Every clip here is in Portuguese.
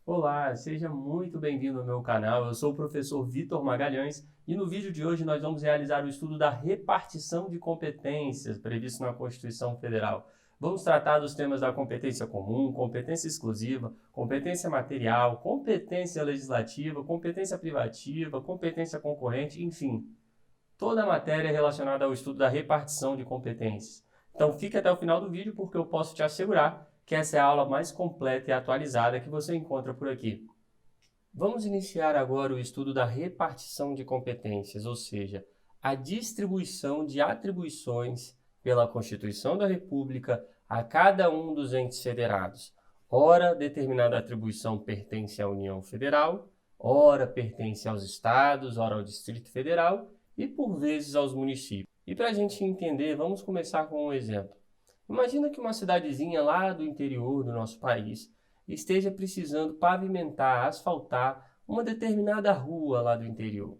Olá, seja muito bem-vindo ao meu canal. Eu sou o professor Vitor Magalhães e no vídeo de hoje nós vamos realizar o estudo da repartição de competências previsto na Constituição Federal. Vamos tratar dos temas da competência comum, competência exclusiva, competência material, competência legislativa, competência privativa, competência concorrente, enfim, toda a matéria relacionada ao estudo da repartição de competências. Então fique até o final do vídeo porque eu posso te assegurar que essa é a aula mais completa e atualizada que você encontra por aqui. Vamos iniciar agora o estudo da repartição de competências, ou seja, a distribuição de atribuições pela Constituição da República a cada um dos entes federados. Ora, determinada atribuição pertence à União Federal, ora pertence aos estados, ora ao Distrito Federal e, por vezes, aos municípios. E para a gente entender, vamos começar com um exemplo. Imagina que uma cidadezinha lá do interior do nosso país esteja precisando pavimentar, asfaltar uma determinada rua lá do interior.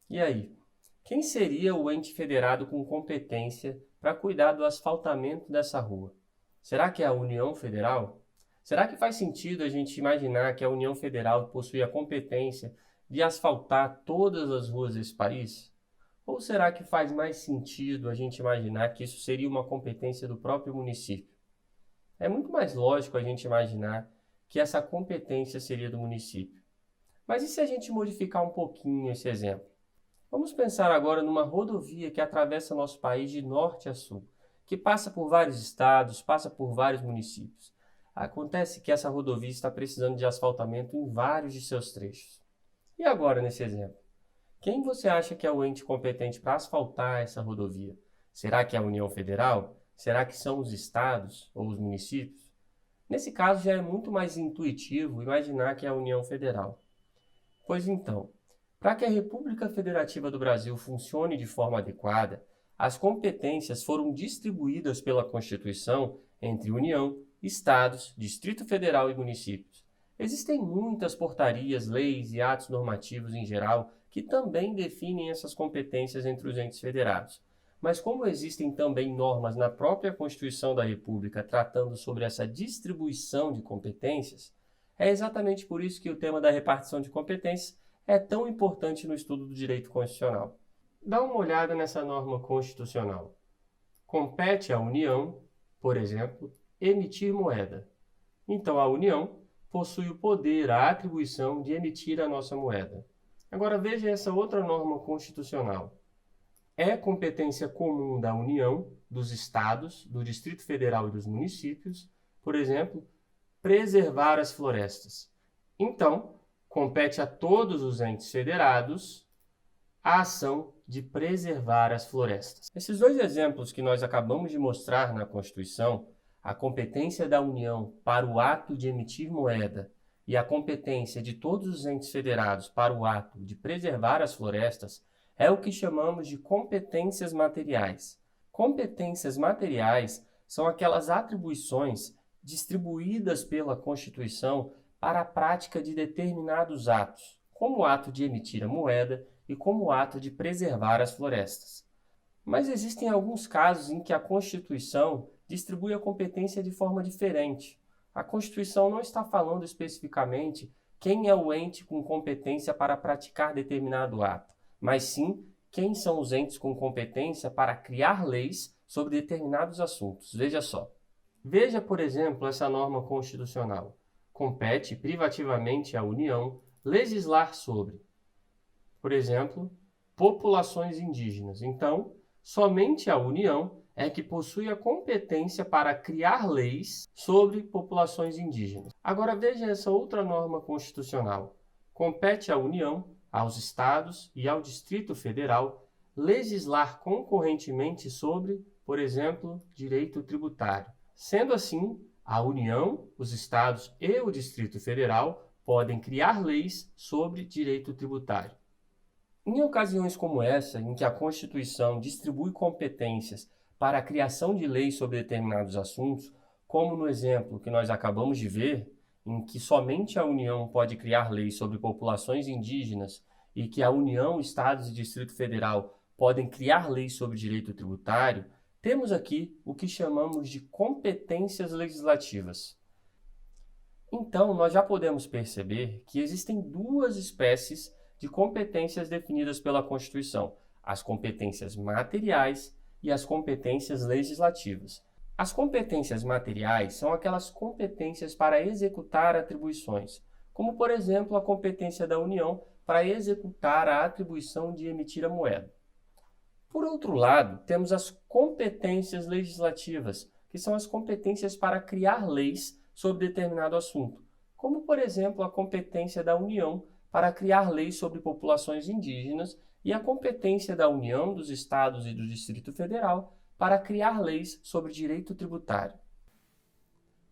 E aí, quem seria o ente federado com competência para cuidar do asfaltamento dessa rua? Será que é a União Federal? Será que faz sentido a gente imaginar que a União Federal possui a competência de asfaltar todas as ruas desse país? Ou será que faz mais sentido a gente imaginar que isso seria uma competência do próprio município? É muito mais lógico a gente imaginar que essa competência seria do município. Mas e se a gente modificar um pouquinho esse exemplo? Vamos pensar agora numa rodovia que atravessa nosso país de norte a sul, que passa por vários estados, passa por vários municípios. Acontece que essa rodovia está precisando de asfaltamento em vários de seus trechos. E agora nesse exemplo? Quem você acha que é o ente competente para asfaltar essa rodovia? Será que é a União Federal? Será que são os estados ou os municípios? Nesse caso já é muito mais intuitivo imaginar que é a União Federal. Pois então, para que a República Federativa do Brasil funcione de forma adequada, as competências foram distribuídas pela Constituição entre União, estados, Distrito Federal e municípios. Existem muitas portarias, leis e atos normativos em geral que também definem essas competências entre os entes federados. Mas como existem também normas na própria Constituição da República tratando sobre essa distribuição de competências, é exatamente por isso que o tema da repartição de competências é tão importante no estudo do direito constitucional. Dá uma olhada nessa norma constitucional. Compete à União, por exemplo, emitir moeda. Então a União possui o poder, a atribuição de emitir a nossa moeda. Agora veja essa outra norma constitucional. É competência comum da União, dos estados, do Distrito Federal e dos municípios, por exemplo, preservar as florestas. Então, compete a todos os entes federados a ação de preservar as florestas. Esses dois exemplos que nós acabamos de mostrar na Constituição, a competência da União para o ato de emitir moeda e a competência de todos os entes federados para o ato de preservar as florestas, é o que chamamos de competências materiais. Competências materiais são aquelas atribuições distribuídas pela Constituição para a prática de determinados atos, como o ato de emitir a moeda e como o ato de preservar as florestas. Mas existem alguns casos em que a Constituição distribui a competência de forma diferente. A Constituição não está falando especificamente quem é o ente com competência para praticar determinado ato, mas sim quem são os entes com competência para criar leis sobre determinados assuntos. Veja só. Veja, por exemplo, essa norma constitucional. Compete privativamente à União legislar sobre, por exemplo, populações indígenas. Então, somente a União é que possui a competência para criar leis sobre populações indígenas. Agora veja essa outra norma constitucional. Compete à União, aos estados e ao Distrito Federal legislar concorrentemente sobre, por exemplo, direito tributário. Sendo assim, a União, os estados e o Distrito Federal podem criar leis sobre direito tributário. Em ocasiões como essa, em que a Constituição distribui competências para a criação de leis sobre determinados assuntos, como no exemplo que nós acabamos de ver, em que somente a União pode criar leis sobre populações indígenas e que a União, Estados e Distrito Federal podem criar leis sobre direito tributário, temos aqui o que chamamos de competências legislativas. Então, nós já podemos perceber que existem duas espécies de competências definidas pela Constituição: as competências materiais e as competências legislativas. As competências materiais são aquelas competências para executar atribuições, como, por exemplo, a competência da União para executar a atribuição de emitir a moeda. Por outro lado, temos as competências legislativas, que são as competências para criar leis sobre determinado assunto, como, por exemplo, a competência da União para criar leis sobre populações indígenas e a competência da União, dos Estados e do Distrito Federal para criar leis sobre direito tributário.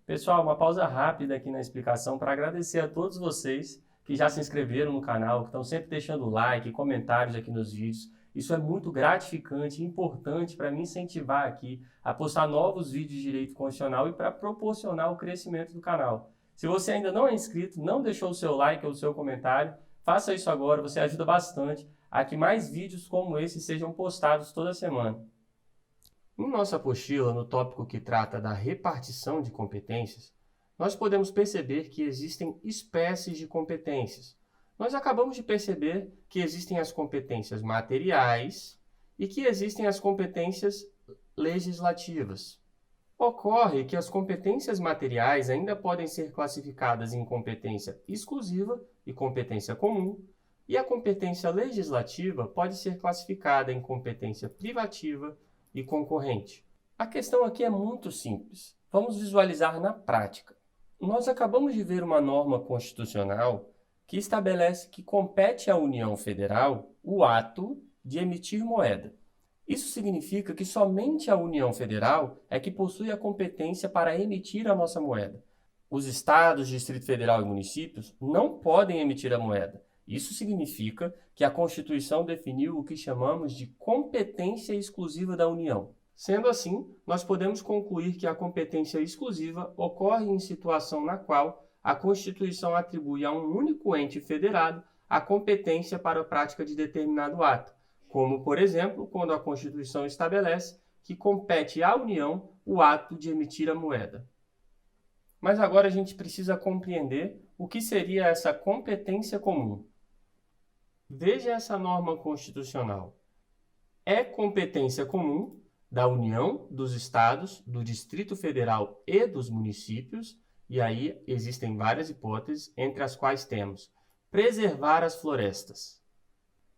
Pessoal, uma pausa rápida aqui na explicação para agradecer a todos vocês que já se inscreveram no canal, que estão sempre deixando like e comentários aqui nos vídeos. Isso é muito gratificante e importante para me incentivar aqui a postar novos vídeos de direito constitucional e para proporcionar o crescimento do canal. Se você ainda não é inscrito, não deixou o seu like ou o seu comentário, faça isso agora, você ajuda bastante a que mais vídeos como esse sejam postados toda semana. Em nossa apostila, no tópico que trata da repartição de competências, nós podemos perceber que existem espécies de competências. Nós acabamos de perceber que existem as competências materiais e que existem as competências legislativas. Ocorre que as competências materiais ainda podem ser classificadas em competência exclusiva e competência comum, e a competência legislativa pode ser classificada em competência privativa e concorrente. A questão aqui é muito simples. Vamos visualizar na prática. Nós acabamos de ver uma norma constitucional que estabelece que compete à União Federal o ato de emitir moeda. Isso significa que somente a União Federal é que possui a competência para emitir a nossa moeda. Os estados, Distrito Federal e municípios não podem emitir a moeda. Isso significa que a Constituição definiu o que chamamos de competência exclusiva da União. Sendo assim, nós podemos concluir que a competência exclusiva ocorre em situação na qual a Constituição atribui a um único ente federado a competência para a prática de determinado ato, como, por exemplo, quando a Constituição estabelece que compete à União o ato de emitir a moeda. Mas agora a gente precisa compreender o que seria essa competência comum. Veja essa norma constitucional. É competência comum da União, dos Estados, do Distrito Federal e dos municípios, e aí existem várias hipóteses, entre as quais temos preservar as florestas.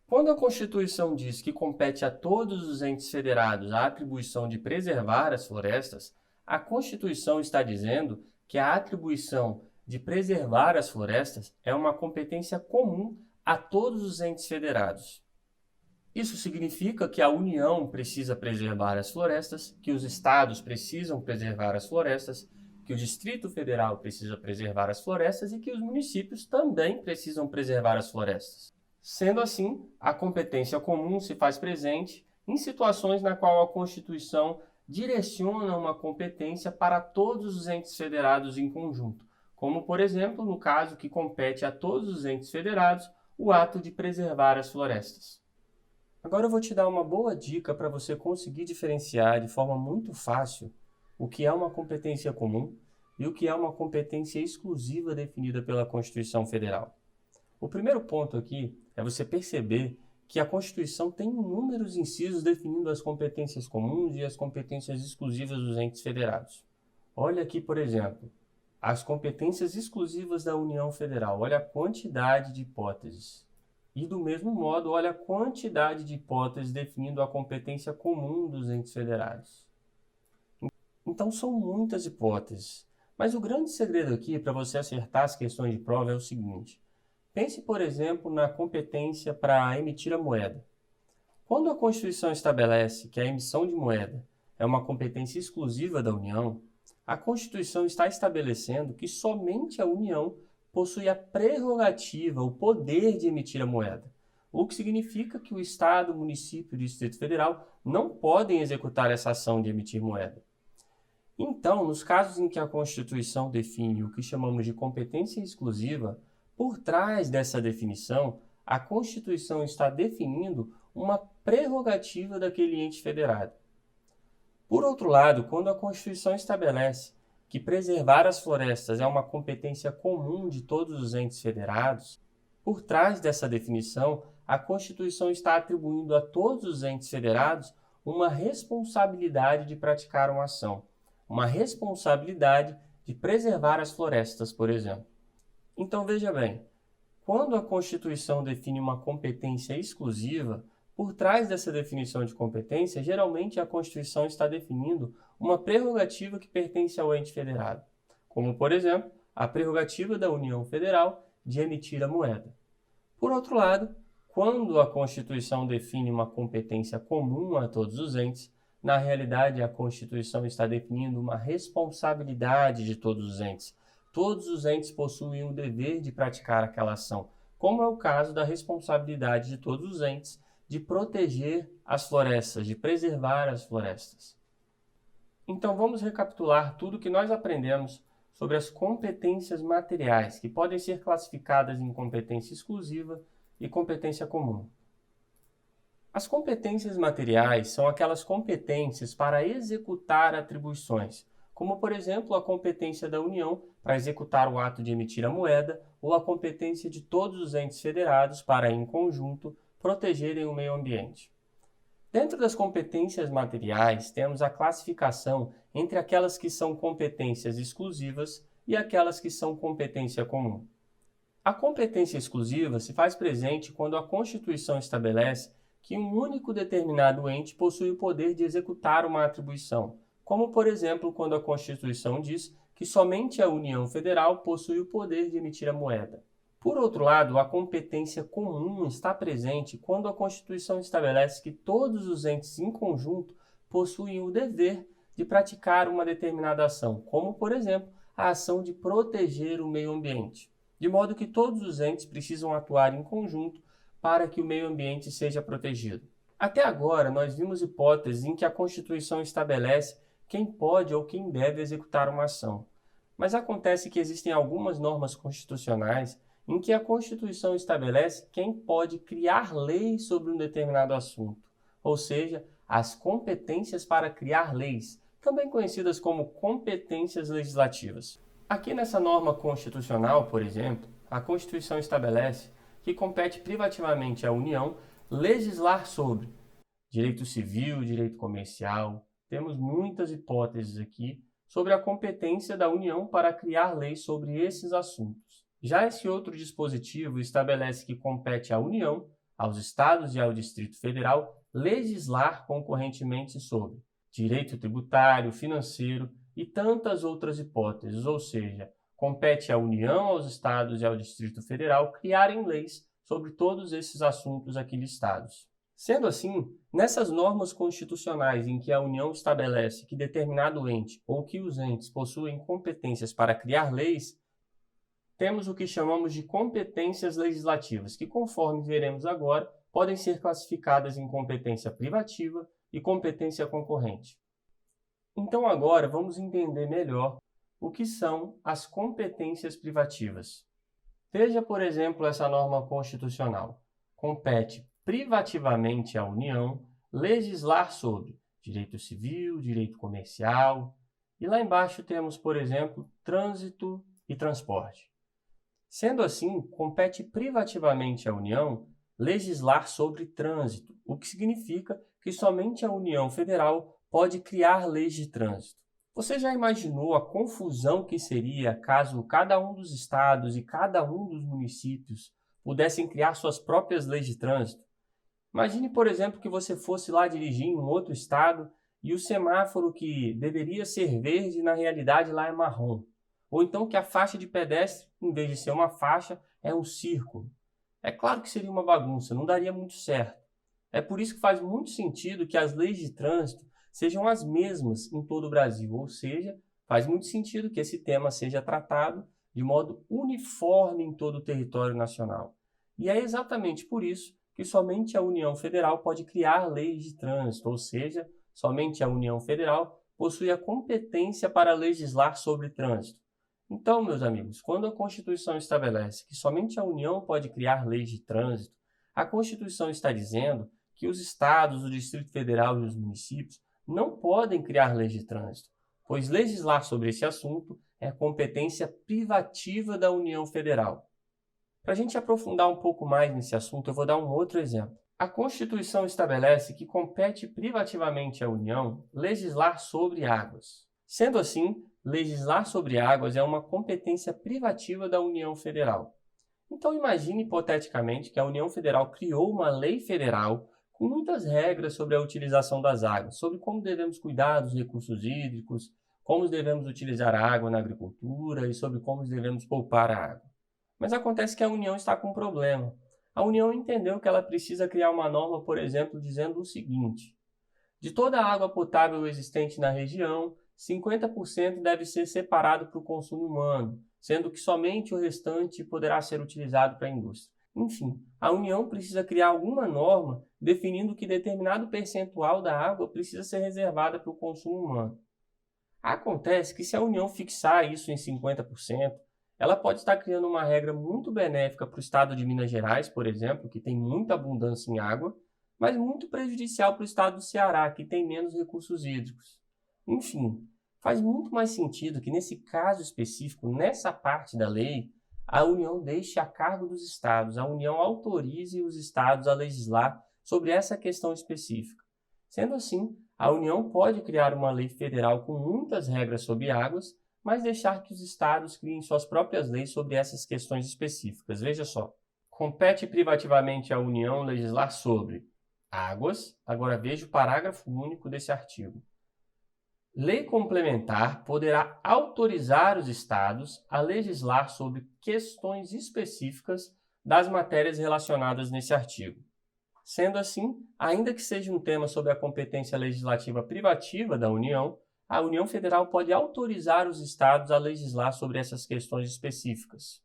Quando a Constituição diz que compete a todos os entes federados a atribuição de preservar as florestas, a Constituição está dizendo que a atribuição de preservar as florestas é uma competência comum a todos os entes federados. Isso significa que a União precisa preservar as florestas, que os estados precisam preservar as florestas, que o Distrito Federal precisa preservar as florestas e que os municípios também precisam preservar as florestas. Sendo assim, a competência comum se faz presente em situações na qual a Constituição direciona uma competência para todos os entes federados em conjunto, como, por exemplo, no caso que compete a todos os entes federados o ato de preservar as florestas. Agora eu vou te dar uma boa dica para você conseguir diferenciar de forma muito fácil o que é uma competência comum e o que é uma competência exclusiva definida pela Constituição Federal. O primeiro ponto aqui é você perceber que a Constituição tem inúmeros incisos definindo as competências comuns e as competências exclusivas dos entes federados. Olha aqui, por exemplo, as competências exclusivas da União Federal. Olha a quantidade de hipóteses. E, do mesmo modo, olha a quantidade de hipóteses definindo a competência comum dos entes federados. Então, são muitas hipóteses. Mas o grande segredo aqui para você acertar as questões de prova é o seguinte. Pense, por exemplo, na competência para emitir a moeda. Quando a Constituição estabelece que a emissão de moeda é uma competência exclusiva da União, a Constituição está estabelecendo que somente a União possui a prerrogativa, o poder de emitir a moeda, o que significa que o Estado, o município e o Distrito Federal não podem executar essa ação de emitir moeda. Então, nos casos em que a Constituição define o que chamamos de competência exclusiva, por trás dessa definição, a Constituição está definindo uma prerrogativa daquele ente federado. Por outro lado, quando a Constituição estabelece que preservar as florestas é uma competência comum de todos os entes federados, por trás dessa definição, a Constituição está atribuindo a todos os entes federados uma responsabilidade de praticar uma ação, uma responsabilidade de preservar as florestas, por exemplo. Então, veja bem, quando a Constituição define uma competência exclusiva, por trás dessa definição de competência, geralmente a Constituição está definindo uma prerrogativa que pertence ao ente federado, como, por exemplo, a prerrogativa da União Federal de emitir a moeda. Por outro lado, quando a Constituição define uma competência comum a todos os entes, na realidade a Constituição está definindo uma responsabilidade de todos os entes. Todos os entes possuem o dever de praticar aquela ação, como é o caso da responsabilidade de todos os entes de proteger as florestas, de preservar as florestas. Então vamos recapitular tudo que nós aprendemos sobre as competências materiais, que podem ser classificadas em competência exclusiva e competência comum. As competências materiais são aquelas competências para executar atribuições, como, por exemplo, a competência da União para executar o ato de emitir a moeda ou a competência de todos os entes federados para, em conjunto, protegerem o meio ambiente. Dentro das competências materiais, temos a classificação entre aquelas que são competências exclusivas e aquelas que são competência comum. A competência exclusiva se faz presente quando a Constituição estabelece que um único determinado ente possui o poder de executar uma atribuição, como, por exemplo, quando a Constituição diz que somente a União Federal possui o poder de emitir a moeda. Por outro lado, a competência comum está presente quando a Constituição estabelece que todos os entes em conjunto possuem o dever de praticar uma determinada ação, como, por exemplo, a ação de proteger o meio ambiente, de modo que todos os entes precisam atuar em conjunto para que o meio ambiente seja protegido. Até agora, nós vimos hipóteses em que a Constituição estabelece quem pode ou quem deve executar uma ação, mas acontece que existem algumas normas constitucionais em que a Constituição estabelece quem pode criar leis sobre um determinado assunto, ou seja, as competências para criar leis, também conhecidas como competências legislativas. Aqui nessa norma constitucional, por exemplo, a Constituição estabelece que compete privativamente à União legislar sobre direito civil, direito comercial. Temos muitas hipóteses aqui sobre a competência da União para criar leis sobre esses assuntos. Já esse outro dispositivo estabelece que compete à União, aos Estados e ao Distrito Federal legislar concorrentemente sobre direito tributário, financeiro e tantas outras hipóteses, ou seja, compete à União, aos Estados e ao Distrito Federal criarem leis sobre todos esses assuntos aqui listados. Sendo assim, nessas normas constitucionais em que a União estabelece que determinado ente ou que os entes possuem competências para criar leis, temos o que chamamos de competências legislativas, que, conforme veremos agora, podem ser classificadas em competência privativa e competência concorrente. Então agora vamos entender melhor o que são as competências privativas. Veja, por exemplo, essa norma constitucional. Compete privativamente à União legislar sobre direito civil, direito comercial, e lá embaixo temos, por exemplo, trânsito e transporte. Sendo assim, compete privativamente à União legislar sobre trânsito, o que significa que somente a União Federal pode criar leis de trânsito. Você já imaginou a confusão que seria caso cada um dos estados e cada um dos municípios pudessem criar suas próprias leis de trânsito? Imagine, por exemplo, que você fosse lá dirigir em um outro estado e o semáforo que deveria ser verde, na realidade lá é marrom. Ou então que a faixa de pedestre, em vez de ser uma faixa, é um círculo. É claro que seria uma bagunça, não daria muito certo. É por isso que faz muito sentido que as leis de trânsito sejam as mesmas em todo o Brasil, ou seja, faz muito sentido que esse tema seja tratado de modo uniforme em todo o território nacional. E é exatamente por isso que somente a União Federal pode criar leis de trânsito, ou seja, somente a União Federal possui a competência para legislar sobre trânsito. Então, meus amigos, quando a Constituição estabelece que somente a União pode criar leis de trânsito, a Constituição está dizendo que os estados, o Distrito Federal e os municípios não podem criar leis de trânsito, pois legislar sobre esse assunto é competência privativa da União Federal. Para a gente aprofundar um pouco mais nesse assunto, eu vou dar um outro exemplo. A Constituição estabelece que compete privativamente à União legislar sobre águas. Sendo assim, legislar sobre águas é uma competência privativa da União Federal. Então imagine hipoteticamente que a União Federal criou uma lei federal com muitas regras sobre a utilização das águas, sobre como devemos cuidar dos recursos hídricos, como devemos utilizar a água na agricultura e sobre como devemos poupar a água. Mas acontece que a União está com um problema. A União entendeu que ela precisa criar uma norma, por exemplo, dizendo o seguinte: de toda a água potável existente na região, 50% deve ser separado para o consumo humano, sendo que somente o restante poderá ser utilizado para a indústria. Enfim, a União precisa criar alguma norma definindo que determinado percentual da água precisa ser reservada para o consumo humano. Acontece que se a União fixar isso em 50%, ela pode estar criando uma regra muito benéfica para o estado de Minas Gerais, por exemplo, que tem muita abundância em água, mas muito prejudicial para o estado do Ceará, que tem menos recursos hídricos. Enfim, faz muito mais sentido que nesse caso específico, nessa parte da lei, a União deixe a cargo dos estados, a União autorize os estados a legislar sobre essa questão específica. Sendo assim, a União pode criar uma lei federal com muitas regras sobre águas, mas deixar que os estados criem suas próprias leis sobre essas questões específicas. Veja só, compete privativamente à União legislar sobre águas. Agora veja o parágrafo único desse artigo. Lei complementar poderá autorizar os estados a legislar sobre questões específicas das matérias relacionadas nesse artigo. Sendo assim, ainda que seja um tema sobre a competência legislativa privativa da União, a União Federal pode autorizar os estados a legislar sobre essas questões específicas.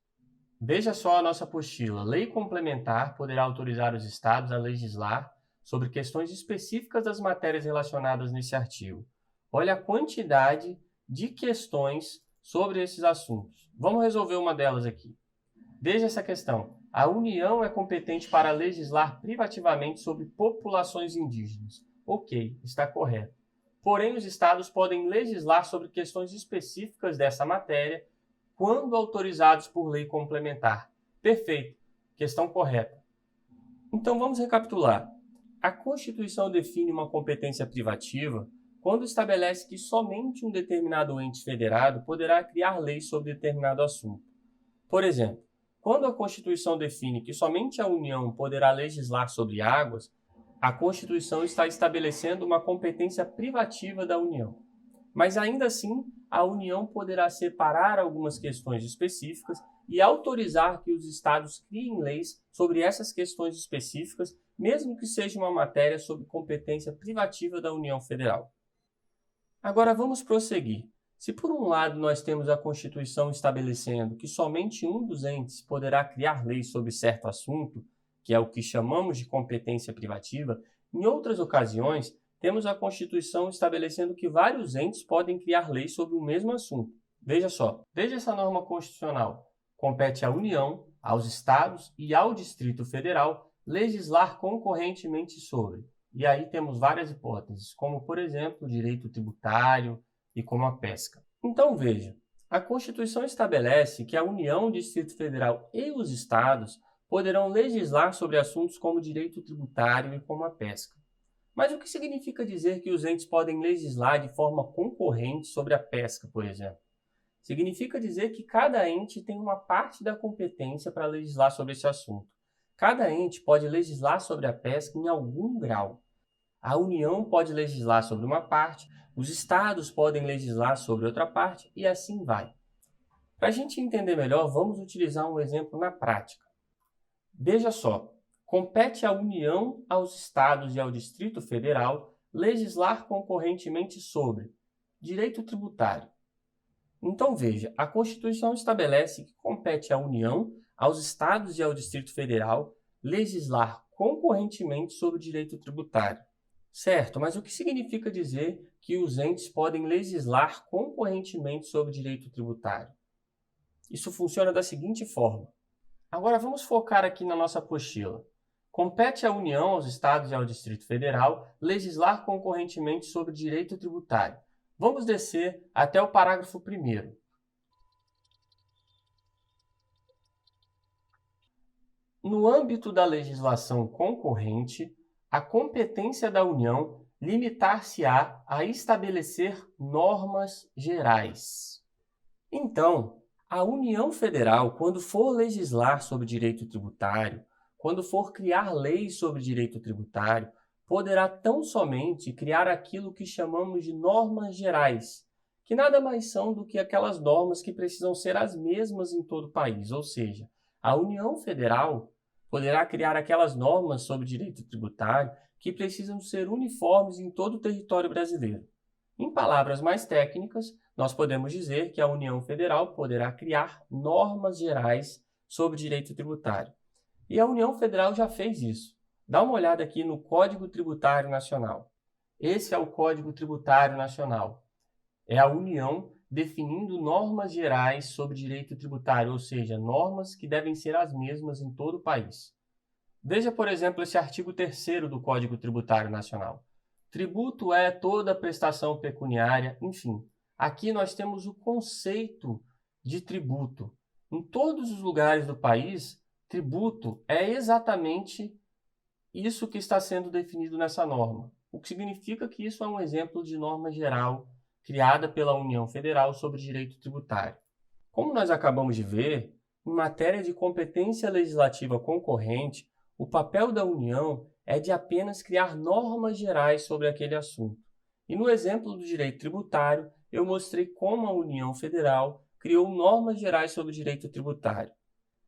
Veja só a nossa apostila. Lei complementar poderá autorizar os estados a legislar sobre questões específicas das matérias relacionadas nesse artigo. Olha a quantidade de questões sobre esses assuntos. Vamos resolver uma delas aqui. Veja essa questão. A União é competente para legislar privativamente sobre populações indígenas. Ok, está correto. Porém, os estados podem legislar sobre questões específicas dessa matéria quando autorizados por lei complementar. Perfeito, questão correta. Então vamos recapitular. A Constituição define uma competência privativa quando estabelece que somente um determinado ente federado poderá criar leis sobre determinado assunto. Por exemplo, quando a Constituição define que somente a União poderá legislar sobre águas, a Constituição está estabelecendo uma competência privativa da União. Mas ainda assim, a União poderá separar algumas questões específicas e autorizar que os estados criem leis sobre essas questões específicas, mesmo que seja uma matéria sob competência privativa da União Federal. Agora vamos prosseguir. Se por um lado nós temos a Constituição estabelecendo que somente um dos entes poderá criar leis sobre certo assunto, que é o que chamamos de competência privativa, em outras ocasiões temos a Constituição estabelecendo que vários entes podem criar leis sobre o mesmo assunto. Veja só, veja essa norma constitucional. Compete à União, aos Estados e ao Distrito Federal legislar concorrentemente sobre. E aí temos várias hipóteses, como por exemplo o direito tributário e como a pesca. Então veja, a Constituição estabelece que a União, o Distrito Federal e os Estados poderão legislar sobre assuntos como direito tributário e como a pesca. Mas o que significa dizer que os entes podem legislar de forma concorrente sobre a pesca, por exemplo? Significa dizer que cada ente tem uma parte da competência para legislar sobre esse assunto. Cada ente pode legislar sobre a pesca em algum grau. A União pode legislar sobre uma parte, os estados podem legislar sobre outra parte e assim vai. Para a gente entender melhor, vamos utilizar um exemplo na prática. Veja só, compete à União, aos estados e ao Distrito Federal legislar concorrentemente sobre direito tributário. Então veja, a Constituição estabelece que compete à União, aos estados e ao Distrito Federal legislar concorrentemente sobre o direito tributário. Certo, mas o que significa dizer que os entes podem legislar concorrentemente sobre o direito tributário? Isso funciona da seguinte forma. Agora vamos focar aqui na nossa apostila. Compete à União, aos Estados e ao Distrito Federal legislar concorrentemente sobre direito tributário. Vamos descer até o parágrafo 1º. No âmbito da legislação concorrente, a competência da União limitar-se-á a estabelecer normas gerais. Então, a União Federal, quando for legislar sobre direito tributário, quando for criar leis sobre direito tributário, poderá tão somente criar aquilo que chamamos de normas gerais, que nada mais são do que aquelas normas que precisam ser as mesmas em todo o país, ou seja, a União Federal poderá criar aquelas normas sobre direito tributário que precisam ser uniformes em todo o território brasileiro. Em palavras mais técnicas, nós podemos dizer que a União Federal poderá criar normas gerais sobre direito tributário. E a União Federal já fez isso. Dá uma olhada aqui no Código Tributário Nacional. Esse é o Código Tributário Nacional. É a União definindo normas gerais sobre direito tributário, ou seja, normas que devem ser as mesmas em todo o país. Veja, por exemplo, esse artigo 3º do Código Tributário Nacional. Tributo é toda prestação pecuniária, enfim. Aqui nós temos o conceito de tributo. Em todos os lugares do país, tributo é exatamente isso que está sendo definido nessa norma, o que significa que isso é um exemplo de norma geral criada pela União Federal sobre direito tributário. Como nós acabamos de ver, em matéria de competência legislativa concorrente, o papel da União é de apenas criar normas gerais sobre aquele assunto. E no exemplo do direito tributário, eu mostrei como a União Federal criou normas gerais sobre direito tributário.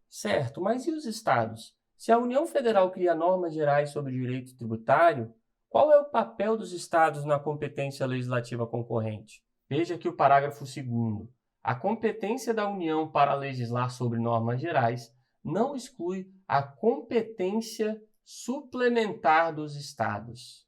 Certo, mas e os estados? Se a União Federal cria normas gerais sobre direito tributário, qual é o papel dos estados na competência legislativa concorrente? Veja aqui o parágrafo 2º. A competência da União para legislar sobre normas gerais não exclui a competência suplementar dos estados.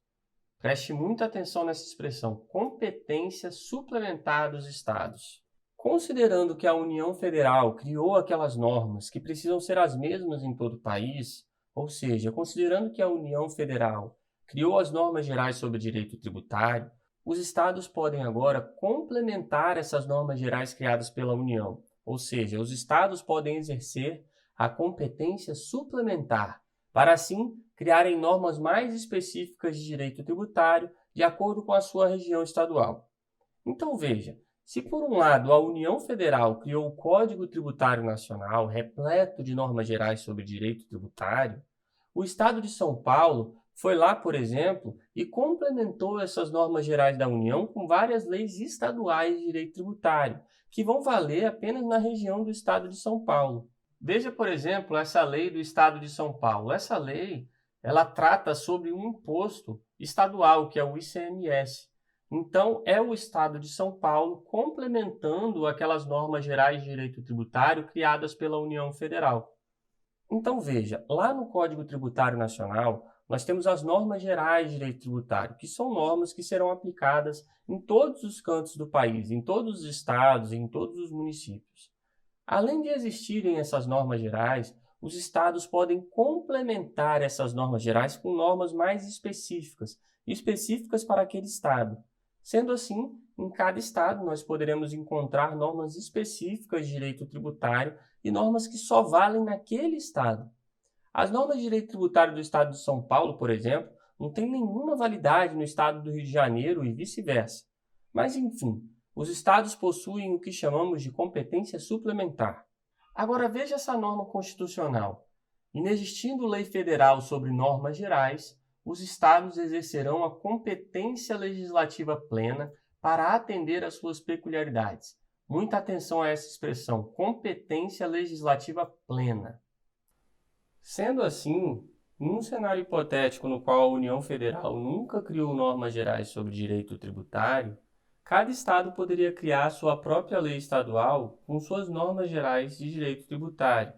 Preste muita atenção nessa expressão, competência suplementar dos estados. Considerando que a União Federal criou aquelas normas que precisam ser as mesmas em todo o país, ou seja, considerando que a União Federal criou as normas gerais sobre direito tributário, os estados podem agora complementar essas normas gerais criadas pela União, ou seja, os estados podem exercer a competência suplementar, para assim criarem normas mais específicas de direito tributário de acordo com a sua região estadual. Então veja, se por um lado a União Federal criou o Código Tributário Nacional, repleto de normas gerais sobre direito tributário, o Estado de São Paulo foi lá, por exemplo, e complementou essas normas gerais da União com várias leis estaduais de direito tributário, que vão valer apenas na região do Estado de São Paulo. Veja, por exemplo, essa lei do Estado de São Paulo. Essa lei, ela trata sobre um imposto estadual, que é o ICMS. Então, é o Estado de São Paulo complementando aquelas normas gerais de direito tributário criadas pela União Federal. Então, veja, lá no Código Tributário Nacional, nós temos as normas gerais de direito tributário, que são normas que serão aplicadas em todos os cantos do país, em todos os estados, em todos os municípios. Além de existirem essas normas gerais, os estados podem complementar essas normas gerais com normas mais específicas para aquele estado. Sendo assim, em cada estado nós poderemos encontrar normas específicas de direito tributário e normas que só valem naquele estado. As normas de direito tributário do estado de São Paulo, por exemplo, não têm nenhuma validade no estado do Rio de Janeiro e vice-versa. Mas, enfim, os estados possuem o que chamamos de competência suplementar. Agora veja essa norma constitucional. Inexistindo lei federal sobre normas gerais, os estados exercerão a competência legislativa plena para atender às suas peculiaridades. Muita atenção a essa expressão, competência legislativa plena. Sendo assim, em um cenário hipotético no qual a União Federal nunca criou normas gerais sobre direito tributário, cada estado poderia criar sua própria lei estadual com suas normas gerais de direito tributário.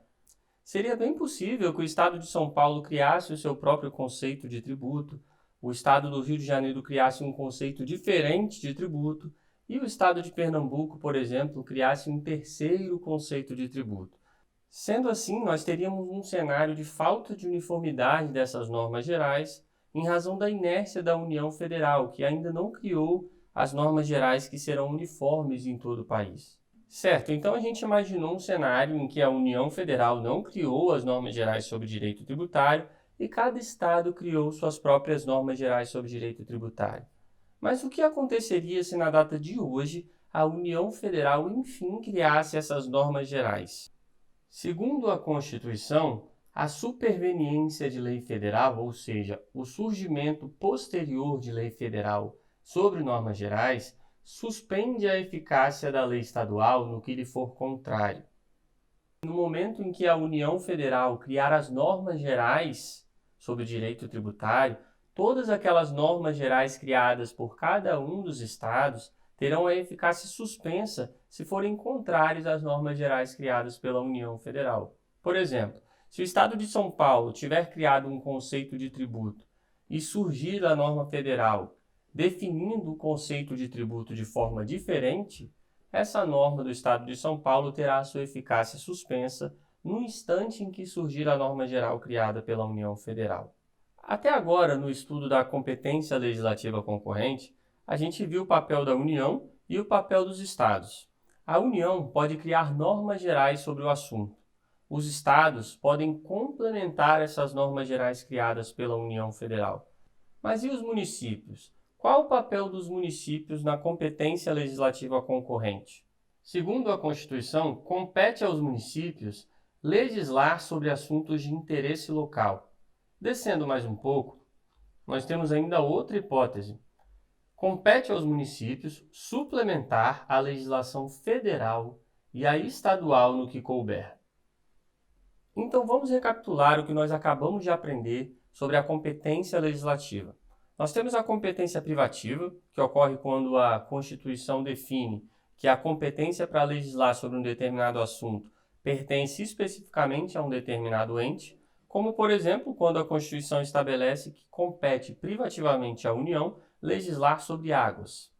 Seria bem possível que o estado de São Paulo criasse o seu próprio conceito de tributo, o estado do Rio de Janeiro criasse um conceito diferente de tributo e o estado de Pernambuco, por exemplo, criasse um terceiro conceito de tributo. Sendo assim, nós teríamos um cenário de falta de uniformidade dessas normas gerais em razão da inércia da União Federal, que ainda não criou as normas gerais que serão uniformes em todo o país. Certo, então a gente imaginou um cenário em que a União Federal não criou as normas gerais sobre direito tributário e cada estado criou suas próprias normas gerais sobre direito tributário. Mas o que aconteceria se na data de hoje a União Federal enfim criasse essas normas gerais? Segundo a Constituição, a superveniência de lei federal, ou seja, o surgimento posterior de lei federal sobre normas gerais, suspende a eficácia da lei estadual no que lhe for contrário. No momento em que a União Federal criar as normas gerais sobre direito tributário, todas aquelas normas gerais criadas por cada um dos estados terão a eficácia suspensa se forem contrárias às normas gerais criadas pela União Federal. Por exemplo, se o estado de São Paulo tiver criado um conceito de tributo e surgir a norma federal definindo o conceito de tributo de forma diferente, essa norma do estado de São Paulo terá a sua eficácia suspensa no instante em que surgir a norma geral criada pela União Federal. Até agora, no estudo da competência legislativa concorrente, a gente viu o papel da União e o papel dos estados. A União pode criar normas gerais sobre o assunto. Os estados podem complementar essas normas gerais criadas pela União Federal. Mas e os municípios? Qual o papel dos municípios na competência legislativa concorrente? Segundo a Constituição, compete aos municípios legislar sobre assuntos de interesse local. Descendo mais um pouco, nós temos ainda outra hipótese. Compete aos municípios suplementar a legislação federal e a estadual no que couber. Então vamos recapitular o que nós acabamos de aprender sobre a competência legislativa. Nós temos a competência privativa, que ocorre quando a Constituição define que a competência para legislar sobre um determinado assunto pertence especificamente a um determinado ente, como, por exemplo, quando a Constituição estabelece que compete privativamente à União legislar sobre águas.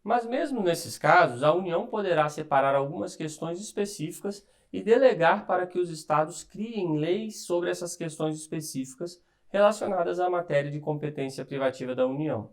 Mas mesmo nesses casos, a União poderá separar algumas questões específicas e delegar para que os estados criem leis sobre essas questões específicas relacionadas à matéria de competência privativa da União.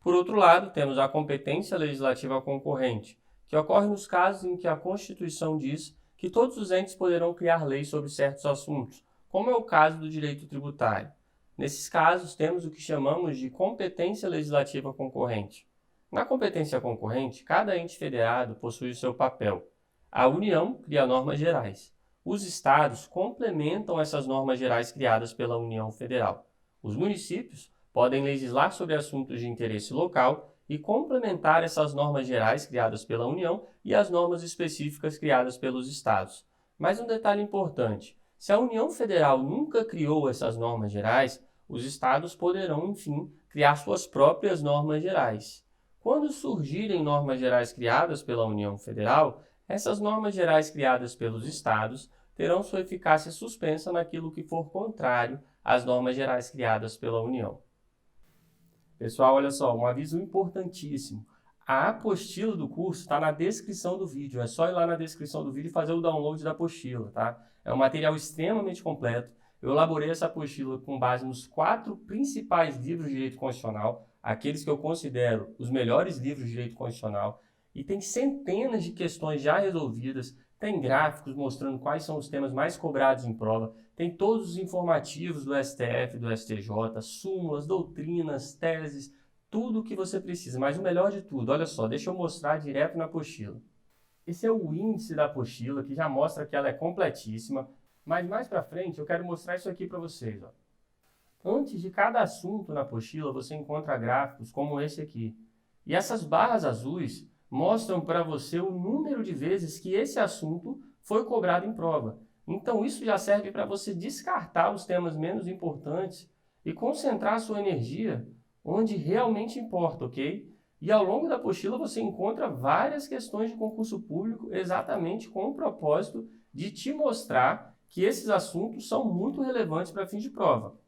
Por outro lado, temos a competência legislativa concorrente, que ocorre nos casos em que a Constituição diz que todos os entes poderão criar leis sobre certos assuntos, como é o caso do direito tributário. Nesses casos, temos o que chamamos de competência legislativa concorrente. Na competência concorrente, cada ente federado possui o seu papel. A União cria normas gerais. Os estados complementam essas normas gerais criadas pela União Federal. Os municípios podem legislar sobre assuntos de interesse local e complementar essas normas gerais criadas pela União e as normas específicas criadas pelos estados. Mas um detalhe importante: se a União Federal nunca criou essas normas gerais, os estados poderão, enfim, criar suas próprias normas gerais. Quando surgirem normas gerais criadas pela União Federal, essas normas gerais criadas pelos estados terão sua eficácia suspensa naquilo que for contrário às normas gerais criadas pela União. Pessoal, olha só, um aviso importantíssimo. A apostila do curso está na descrição do vídeo. É só ir lá na descrição do vídeo e fazer o download da apostila, tá? É um material extremamente completo. Eu elaborei essa apostila com base nos 4 principais livros de direito constitucional, aqueles que eu considero os melhores livros de direito constitucional. E tem centenas de questões já resolvidas, tem gráficos mostrando quais são os temas mais cobrados em prova, tem todos os informativos do STF, do STJ, súmulas, doutrinas, teses, tudo o que você precisa. Mas o melhor de tudo, olha só, deixa eu mostrar direto na apostila. Esse é o índice da apostila, que já mostra que ela é completíssima, mas mais para frente eu quero mostrar isso aqui para vocês. Ó. Antes de cada assunto na apostila, você encontra gráficos como esse aqui. E essas barras azuis mostram para você o número de vezes que esse assunto foi cobrado em prova. Então isso já serve para você descartar os temas menos importantes e concentrar a sua energia onde realmente importa, ok? E ao longo da apostila você encontra várias questões de concurso público exatamente com o propósito de te mostrar que esses assuntos são muito relevantes para fins de prova.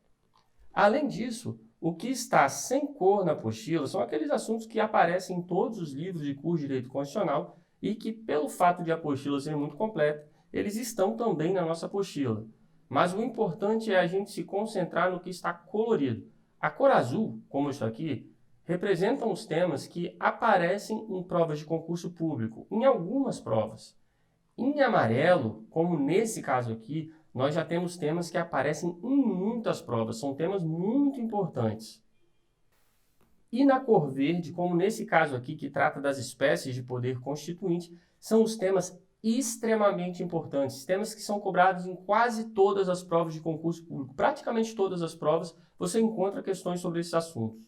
Além disso, o que está sem cor na apostila são aqueles assuntos que aparecem em todos os livros de curso de Direito Constitucional e que, pelo fato de a apostila ser muito completa, eles estão também na nossa apostila. Mas o importante é a gente se concentrar no que está colorido. A cor azul, como isso aqui, representam os temas que aparecem em provas de concurso público, em algumas provas. Em amarelo, como nesse caso aqui, nós já temos temas que aparecem em muitas provas, são temas muito importantes. E na cor verde, como nesse caso aqui, que trata das espécies de poder constituinte, são os temas extremamente importantes, temas que são cobrados em quase todas as provas de concurso público. Praticamente todas as provas você encontra questões sobre esses assuntos.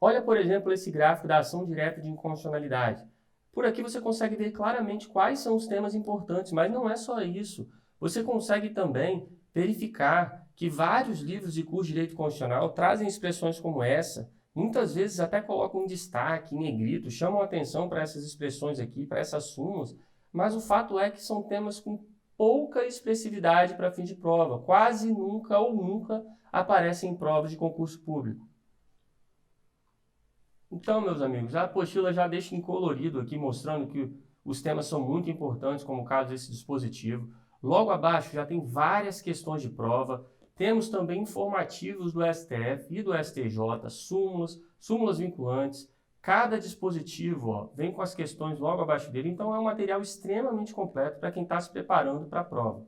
Olha, por exemplo, esse gráfico da ação direta de inconstitucionalidade. Por aqui você consegue ver claramente quais são os temas importantes, mas não é só isso. Você consegue também verificar que vários livros de curso de direito constitucional trazem expressões como essa, muitas vezes até colocam em destaque, em negrito, chamam atenção para essas expressões aqui, para essas súmulas, mas o fato é que são temas com pouca expressividade para fim de prova, quase nunca ou nunca aparecem em provas de concurso público. Então, meus amigos, a apostila já deixa em colorido aqui, mostrando que os temas são muito importantes, como o caso desse dispositivo. Logo abaixo já tem várias questões de prova. Temos também informativos do STF e do STJ, súmulas vinculantes. Cada dispositivo vem com as questões logo abaixo dele, então é um material extremamente completo para quem está se preparando para a prova.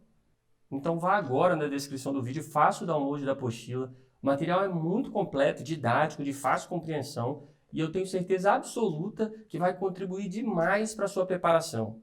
Então vá agora na descrição do vídeo, faça o download da apostila. O material é muito completo, didático, de fácil compreensão, e eu tenho certeza absoluta que vai contribuir demais para a sua preparação.